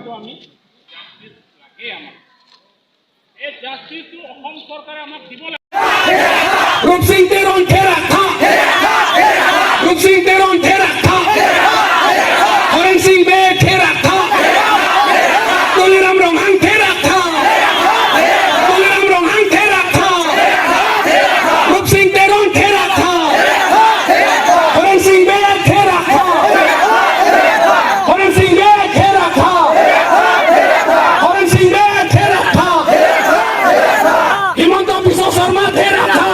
তো আমি জাস্টিস লাগে আমার এই জাস্টিস তো অসম সরকারে আমাক দিব লাগে रूप सिंह तेरों ठेरा था रूप सिंह तेरों ठेरा था हरण सिंह बे ठेरा था तुलराम रोहन ठेरा था तुलराम रोहन ठेरा था रूप सिंह तेरों ठेरा था हरण सिंह बे ठेरा था हरण सिंह बे ठेरा था हरण सिंह बे ठेरा था हिमंत बिश्व शर्मा ठेरा था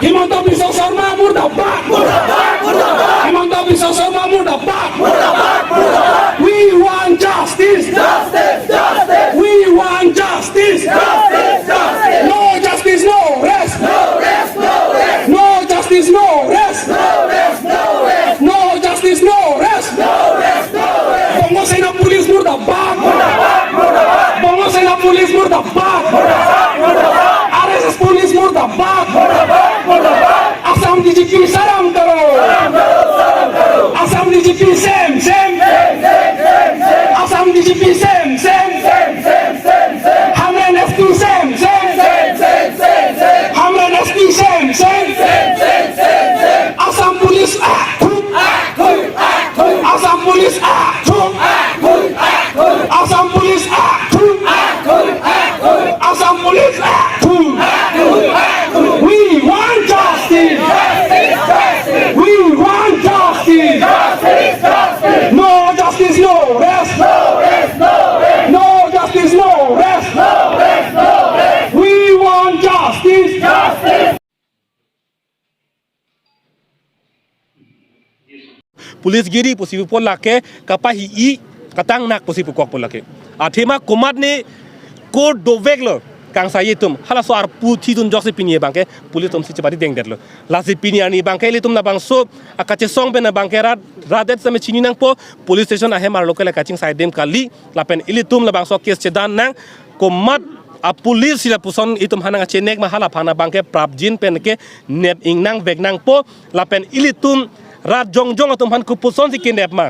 हिमंत बिश्व शर्मा मुर्दाबाद हिमंत बिश्व शर्मा मुर्दाबाद We want justice We want justice No justice no rest No justice no rest No justice no rest Bongo Sena Police मुर्दाबाद Bongo Sena Police मुर्दाबाद RSS Police मुर्दाबाद Assam DGP salam karo Assam DGP same Assam DGP same Hamren SQ same Hamren SQ same Assam Police act Assam Police act Assam Police act Assam Police act We want justice We want justice No justice no rest No justice no rest We want justice police गिरी पुसिबु पोलाके कपाही ई कतांग नाक पुसिबु कok पोलाके आथेमा कुमार ने code दोवेक लो कांसाये तुम हाला सो आर पुथि तुम जक्से पिनिए बांके पुलिस तुम सिचबारी देंग देरलो लासी पिनियानी बांके ले तुम ना बांसो अकाचे सोंग बेना बांके रादेत समे चिनी नंग पो पुलिस स्टेशन आहे मार लोकल काचिंग साइडेम काली लापेन इली तुम ना बांसो केस चेदान नंग कुमार आ पुलिस सिला पुसन इतुम हाना चेनेक मा हाला फाना बांके प्रापजिन पेन के नेप इंगनांग वेगनांग पो लापेन इली तुम रात जोंग तुम हन कुपुसन सिके नेप मा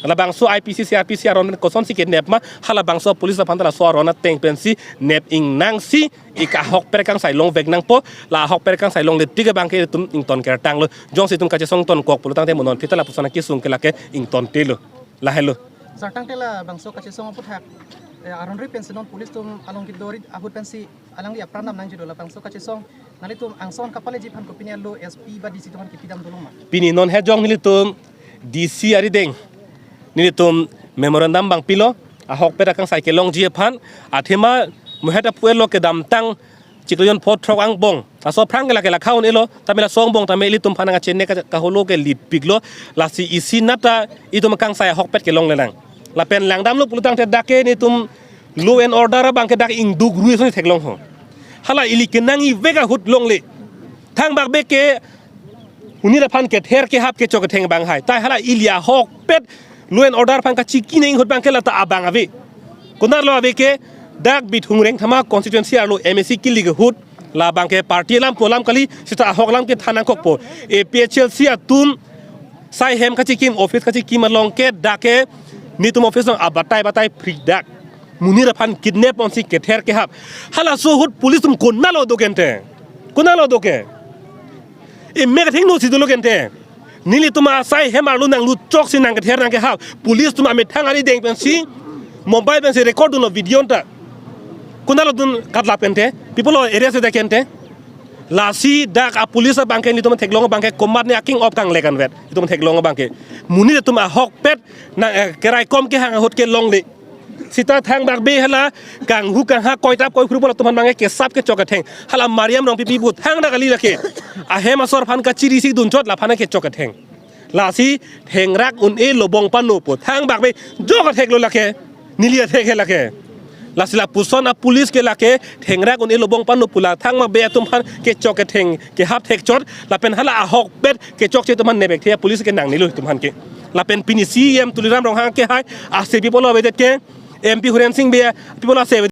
ला बांसो IPC CRPC aron koson siket nep ma hala bangso police la pantala so arona teng pensi nep ing nang si ika hok perekang sai long vek nang po la hok perekang sai long le tiga bangke tum ing ton ker tang lo jong si tum kache song ton kok pulutang te monon fitala pusana ki sung ke la ke ing ton te lo la hello sartang tela bangso kache song puthak aron ri pensionon police tum along kidori ahut pensi alang li apranam nang jido la bangso kache song nali tum angson kapale jipan ko pinya lo SP ba DC tuman ki pidam dolong ma pini non he jong nili tum DC ari deng nili tum memorandum bang pilo ahok perekang sai ke long ji phan athema muheta puelo ke dam tang chikloyon phot throk ang bong aso phrang la ke la khaun elo tamela song bong tameli tum phana chenne ka holo ke lit piglo la si isi nata itum kang sai hok pet ke long lenang la pen lang dam lu pulutang te dake ni tum law and order bang ke dak ing dug rui so theklong ho hala ili ke nangi vega hut long le thang bak be ke uni da phan ke ther ke hap ke chok theng bang hai tai hala ilia hok pet law and order phan ka chiki nei hut bang ke la ta abang ave kunar lo ave ke dak bit hungreng thama constituency arlo MSC kili ke hut la bang ke party lam polam kali sita hok lam ke thana kok po APHLC atum sai hem ka chikim office ka chikim long ke dake ni tum office ng abatai free dak munira phan kidnap on si ke ther ke hap hala so hut police tum konna lo dokente konna lo doke e mega thing no si do lokente nili tuma sai hem arlo nang lu chok si nang ke ther nang ke hap police tum ame thang ari deng pen si mobile pen si record no video ta kunalo dun katlap kente people area se dekente lasi dak a police banke ni tum theklong banke combat ni aking op kang lekan vet tum theklong banke muni tum a hok pet na kerai kom ke hang hot ke long le sita thang bak be hala kang hu kang ha koi tap koi khru bol tum bange ke sap ke chok theng hala mariam rong pipi bu thang da gali lakhe a hem asor phan ka chiri si dun chot la phan ke chok theng lasi theng rak un e lobong panu pu thang bak be jok thek lo lakhe nilia thek he lakhe lasila puson a police ke lake thengra kun elobong panu pula thang ma be tum phan ke chok ke theng ke hap thek chot la pen hala a hok bet ke chok che tum han nebek the police ke nang ni lu tum han ke la pen pini CM tuliram rong hang ke hai a se people over ke MP Huren Singh be people are